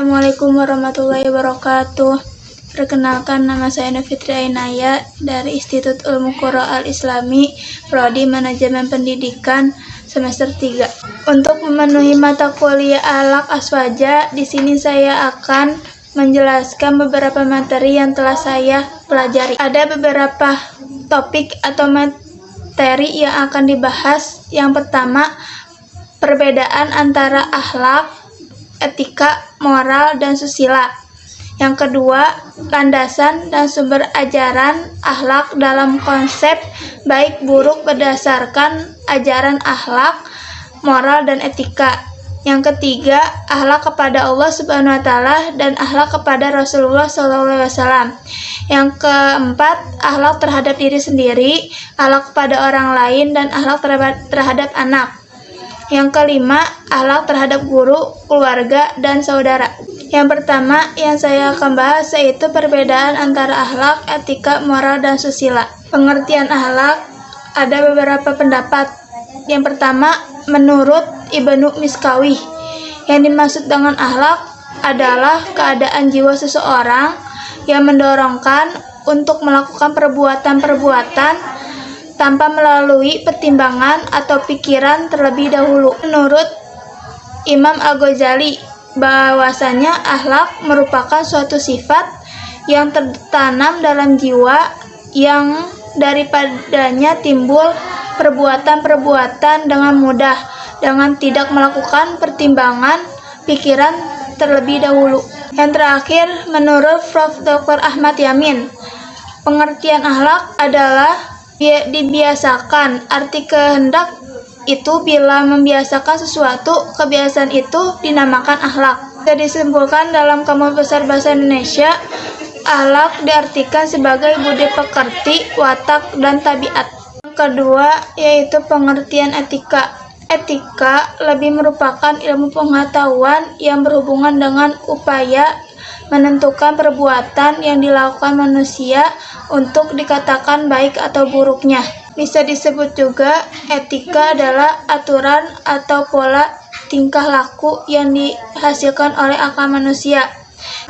Assalamualaikum warahmatullahi wabarakatuh. Perkenalkan, nama saya Nufitri Ainaya dari Institut Ilmu Qura Al-Islami, Prodi Manajemen Pendidikan semester 3. Untuk memenuhi mata kuliah Akhlak Aswaja, di sini saya akan menjelaskan beberapa materi yang telah saya pelajari. Ada beberapa topik atau materi yang akan dibahas. Yang pertama, perbedaan antara akhlak, etika, moral, dan susila. Yang kedua, landasan dan sumber ajaran akhlak dalam konsep baik buruk berdasarkan ajaran akhlak, moral, dan etika. Yang ketiga, akhlak kepada Allah Subhanahu wa Ta'ala dan akhlak kepada Rasulullah SAW. Yang keempat, akhlak terhadap diri sendiri, akhlak kepada orang lain, dan akhlak terhadap anak. Yang kelima, akhlak terhadap guru, keluarga, dan saudara. Yang pertama yang saya akan bahas yaitu perbedaan antara akhlak, etika, moral, dan susila. Pengertian akhlak ada beberapa pendapat. Yang pertama, menurut Ibnu Miskawi, yang dimaksud dengan akhlak adalah keadaan jiwa seseorang yang mendorongkan untuk melakukan perbuatan-perbuatan tanpa melalui pertimbangan atau pikiran terlebih dahulu. Menurut Imam Al-Ghazali, bahwasanya akhlak merupakan suatu sifat yang tertanam dalam jiwa yang daripadanya timbul perbuatan-perbuatan dengan mudah, dengan tidak melakukan pertimbangan pikiran terlebih dahulu. Yang terakhir, menurut Prof. Dr. Ahmad Yamin, pengertian akhlak adalah dibiasakan. Arti kehendak itu bila membiasakan sesuatu, kebiasaan itu dinamakan akhlak. Bisa disimpulkan dalam Kamus Besar Bahasa Indonesia, akhlak diartikan sebagai budi pekerti, watak, dan tabiat. Yang kedua yaitu pengertian etika. Etika lebih merupakan ilmu pengetahuan yang berhubungan dengan upaya menentukan perbuatan yang dilakukan manusia untuk dikatakan baik atau buruknya. Bisa disebut juga etika adalah aturan atau pola tingkah laku yang dihasilkan oleh akal manusia.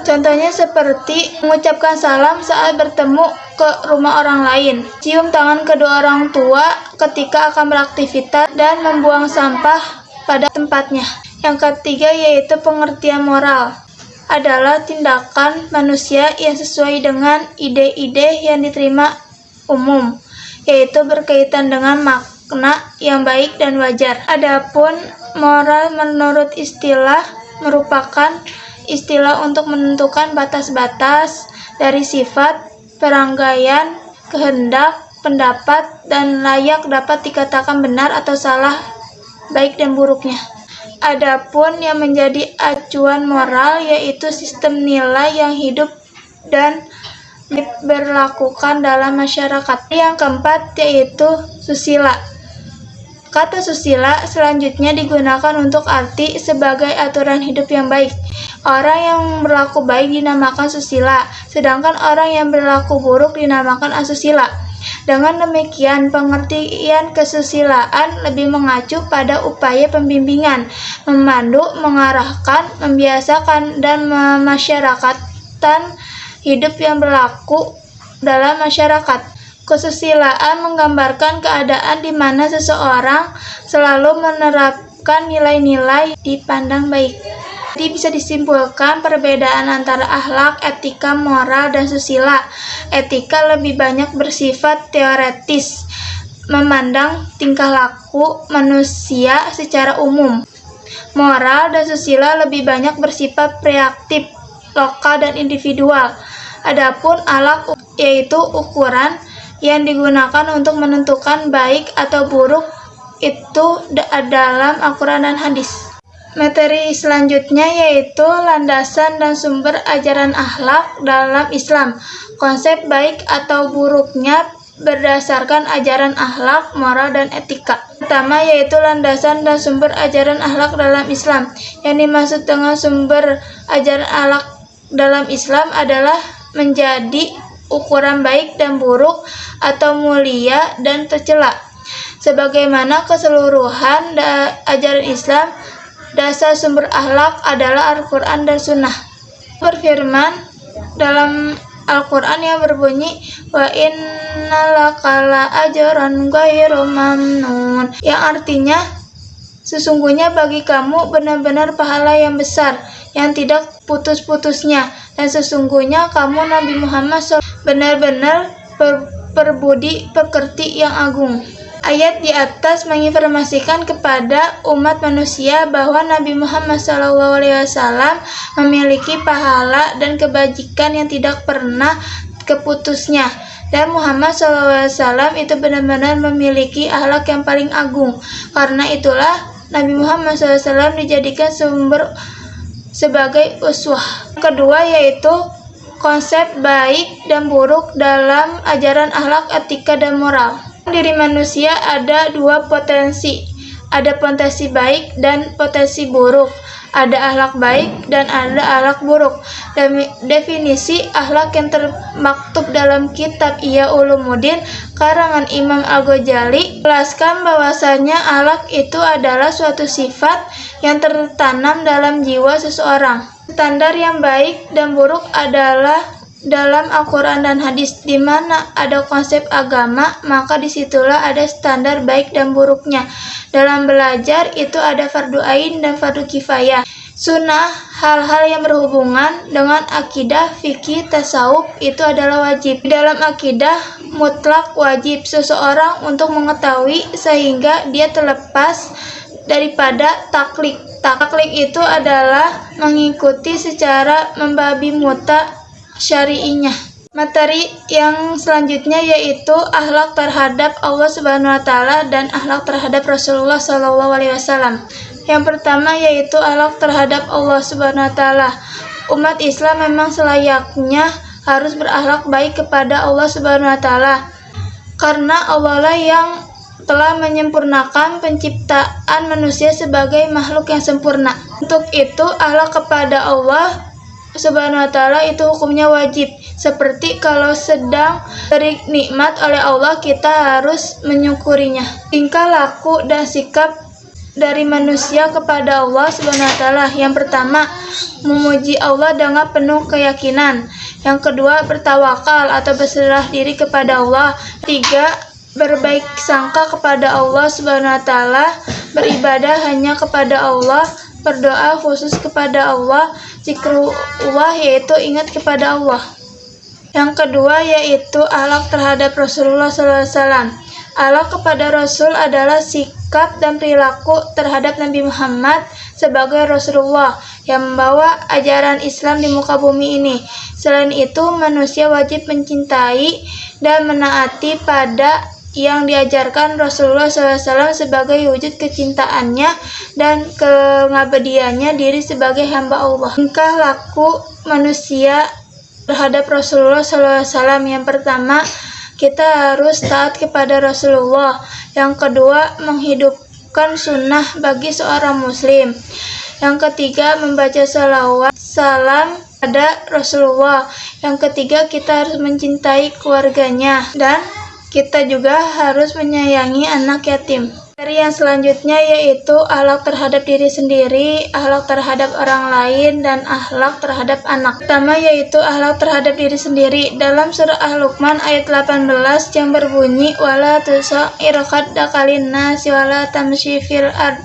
Contohnya seperti mengucapkan salam saat bertemu ke rumah orang lain, cium tangan kedua orang tua ketika akan beraktivitas, dan membuang sampah pada tempatnya. Yang ketiga yaitu pengertian moral adalah tindakan manusia yang sesuai dengan ide-ide yang diterima umum, yaitu berkaitan dengan makna yang baik dan wajar. Adapun moral menurut istilah merupakan istilah untuk menentukan batas-batas dari sifat, perangaian, kehendak, pendapat, dan layak dapat dikatakan benar atau salah, baik dan buruknya. Adapun yang menjadi acuan moral yaitu sistem nilai yang hidup dan diberlakukan dalam masyarakat. Yang keempat yaitu susila. Kata susila selanjutnya digunakan untuk arti sebagai aturan hidup yang baik. Orang yang berlaku baik dinamakan susila, sedangkan orang yang berlaku buruk dinamakan asusila. Dengan demikian, pengertian kesusilaan lebih mengacu pada upaya pembimbingan, memandu, mengarahkan, membiasakan, dan memasyarakatkan hidup yang berlaku dalam masyarakat. Kesusilaan menggambarkan keadaan di mana seseorang selalu menerapkan nilai-nilai dipandang baik. Jadi bisa disimpulkan perbedaan antara akhlak, etika, moral, dan susila. Etika lebih banyak bersifat teoretis, memandang tingkah laku manusia secara umum. Moral dan susila lebih banyak bersifat reaktif, lokal, dan individual. Adapun akhlak yaitu ukuran yang digunakan untuk menentukan baik atau buruk itu dalam Al-Quran dan hadis. Materi selanjutnya yaitu landasan dan sumber ajaran akhlak dalam Islam. Konsep baik atau buruknya berdasarkan ajaran akhlak, moral, dan etika. Pertama yaitu landasan dan sumber ajaran akhlak dalam Islam. Yang dimaksud dengan sumber ajaran akhlak dalam Islam adalah menjadi ukuran baik dan buruk atau mulia dan tercela. Sebagaimana keseluruhan ajaran Islam dasar sumber akhlak adalah Al-Quran dan Sunnah. Berfirman dalam Al-Quran yang berbunyi wa innalakala ajran ghairu mamnun, yang artinya sesungguhnya bagi kamu benar-benar pahala yang besar yang tidak putus-putusnya, dan sesungguhnya kamu Nabi Muhammad benar-benar perbudi pekerti yang agung. Ayat di atas menginformasikan kepada umat manusia bahwa Nabi Muhammad SAW memiliki pahala dan kebajikan yang tidak pernah keputusnya, dan Muhammad SAW itu benar-benar memiliki akhlak yang paling agung. Karena itulah Nabi Muhammad SAW dijadikan sumber sebagai uswah. Kedua yaitu konsep baik dan buruk dalam ajaran akhlak, etika, dan moral. Diri manusia ada dua potensi, ada potensi baik dan potensi buruk, ada akhlak baik dan ada akhlak buruk. Definisi akhlak yang termaktub dalam kitab Ihya Ulumuddin karangan Imam Al-Ghazali jelaskan bahwasanya akhlak itu adalah suatu sifat yang tertanam dalam jiwa seseorang. Standar yang baik dan buruk adalah dalam Al-Quran dan hadis. Di mana ada konsep agama, maka disitulah ada standar baik dan buruknya. Dalam belajar itu ada fardu ain dan fardu kifayah. Sunnah, hal-hal yang berhubungan dengan akidah, fikih, tasawuf itu adalah wajib. Dalam akidah mutlak wajib seseorang untuk mengetahui sehingga dia terlepas daripada taklid. Taklid itu adalah mengikuti secara membabi buta syari'inya. Materi yang selanjutnya yaitu akhlak terhadap Allah Subhanahu wa taala dan akhlak terhadap Rasulullah SAW. Yang pertama yaitu akhlak terhadap Allah Subhanahu wa taala. Umat Islam memang selayaknya harus berakhlak baik kepada Allah Subhanahu wa taala, karena Allah lah yang telah menyempurnakan penciptaan manusia sebagai makhluk yang sempurna. Untuk itu akhlak kepada Allah Subhanahu wa taala itu hukumnya wajib. Seperti kalau sedang beri nikmat oleh Allah, kita harus menyukurinya. Tingkah laku dan sikap dari manusia kepada Allah Subhanahu wa taala. Yang pertama, memuji Allah dengan penuh keyakinan. Yang kedua, bertawakal atau berserah diri kepada Allah. Tiga, berbaik sangka kepada Allah Subhanahu wa taala, beribadah hanya kepada Allah, berdoa khusus kepada Allah, zikrullah yaitu ingat kepada Allah. Yang kedua yaitu akhlak terhadap Rasulullah SAW. Akhlak kepada Rasul adalah sikap dan perilaku terhadap Nabi Muhammad sebagai Rasulullah yang membawa ajaran Islam di muka bumi ini. Selain itu, manusia wajib mencintai dan menaati pada yang diajarkan Rasulullah SAW sebagai wujud kecintaannya dan pengabdiannya diri sebagai hamba Allah. Tingkah laku manusia terhadap Rasulullah SAW. Yang pertama, kita harus taat kepada Rasulullah. Yang kedua, menghidupkan sunnah bagi seorang muslim. Yang ketiga, membaca salawat salam pada Rasulullah. Yang ketiga, kita harus mencintai keluarganya, dan kita juga harus menyayangi anak yatim. Materi yang selanjutnya yaitu akhlak terhadap diri sendiri, akhlak terhadap orang lain, dan akhlak terhadap anak. Pertama yaitu akhlak terhadap diri sendiri. Dalam surah Al-Luqman ayat 18 yang berbunyi wala tusair khaddaka linnasi wala tamshi fil ard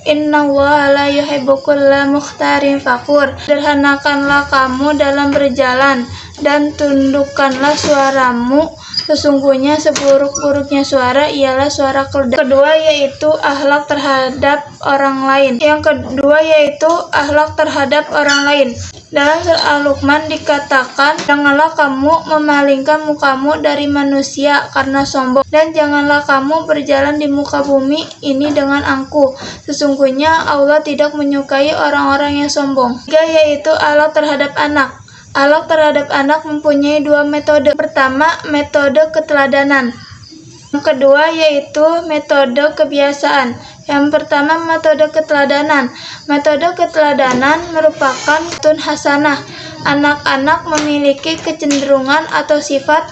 innallaha la yuhibbu kulla mukhtarin fakhur. Sederhanakanlah kamu dalam berjalan dan tundukkanlah suaramu, sesungguhnya seburuk-buruknya suara ialah suara keledai. Kedua yaitu akhlak terhadap orang lain. Yang kedua yaitu akhlak terhadap orang lain. Dalam surah Al-Luqman dikatakan, janganlah kamu memalingkan mukamu dari manusia karena sombong, dan janganlah kamu berjalan di muka bumi ini dengan angkuh. Sesungguhnya Allah tidak menyukai orang-orang yang sombong. Tiga yaitu akhlak terhadap anak. Akhlak terhadap anak mempunyai dua metode. Pertama, metode keteladanan. Yang kedua yaitu metode kebiasaan. Yang pertama, metode keteladanan. Metode keteladanan merupakan tun hasanah. Anak-anak memiliki kecenderungan atau sifat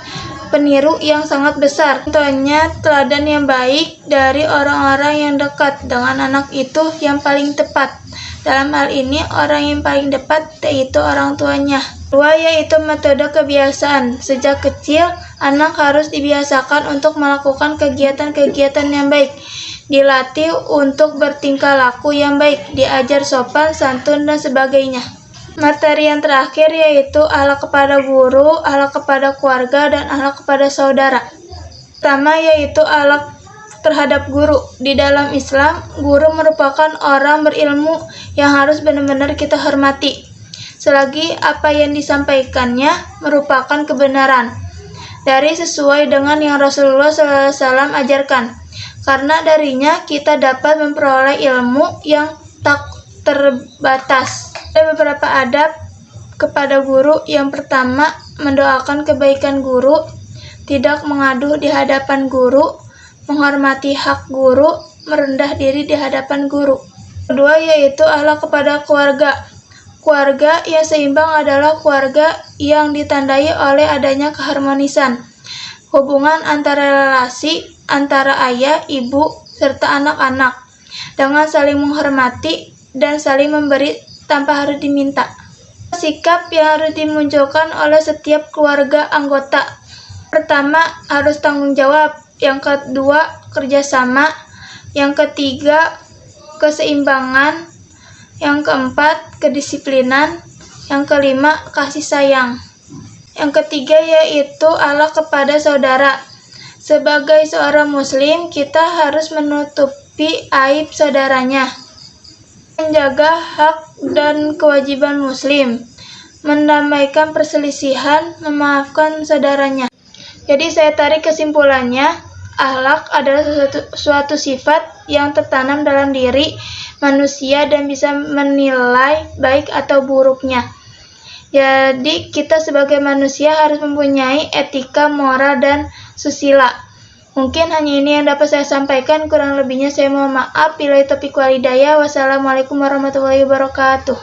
peniru yang sangat besar. Contohnya, teladan yang baik dari orang-orang yang dekat dengan anak itu yang paling tepat. Dalam hal ini, orang yang paling tepat yaitu orang tuanya. Kedua, yaitu metode kebiasaan. Sejak kecil, anak harus dibiasakan untuk melakukan kegiatan-kegiatan yang baik. Dilatih untuk bertingkah laku yang baik, diajar sopan, santun, dan sebagainya. Materi yang terakhir yaitu akhlak kepada guru, akhlak kepada keluarga, dan akhlak kepada saudara. Pertama yaitu akhlak terhadap guru. Di dalam Islam, guru merupakan orang berilmu yang harus benar-benar kita hormati. Selagi apa yang disampaikannya merupakan kebenaran dari sesuai dengan yang Rasulullah SAW ajarkan. Karena darinya kita dapat memperoleh ilmu yang tak terbatas. Ada beberapa adab kepada guru. Yang pertama, mendoakan kebaikan guru, tidak mengadu di hadapan guru, menghormati hak guru, merendah diri di hadapan guru. Kedua, yaitu akhlak kepada keluarga. Keluarga yang seimbang adalah keluarga yang ditandai oleh adanya keharmonisan, hubungan antara relasi antara ayah, ibu, serta anak-anak, dengan saling menghormati dan saling memberi tanpa harus diminta. Sikap yang harus dimunculkan oleh setiap keluarga anggota. Pertama, harus tanggung jawab. Yang kedua, kerjasama. Yang ketiga, keseimbangan. Yang keempat, kedisiplinan. Yang kelima, kasih sayang. Yang ketiga yaitu akhlak kepada saudara. Sebagai seorang muslim, kita harus menutupi aib saudaranya, menjaga hak dan kewajiban muslim, mendamaikan perselisihan, memaafkan saudaranya. Jadi saya tarik kesimpulannya, akhlak adalah suatu sifat yang tertanam dalam diri manusia dan bisa menilai baik atau buruknya. Jadi kita sebagai manusia harus mempunyai etika, moral, dan susila. Mungkin hanya ini yang dapat saya sampaikan, kurang lebihnya saya mohon maaf. Billahi taufiq wal hidayah. Wassalamualaikum warahmatullahi wabarakatuh.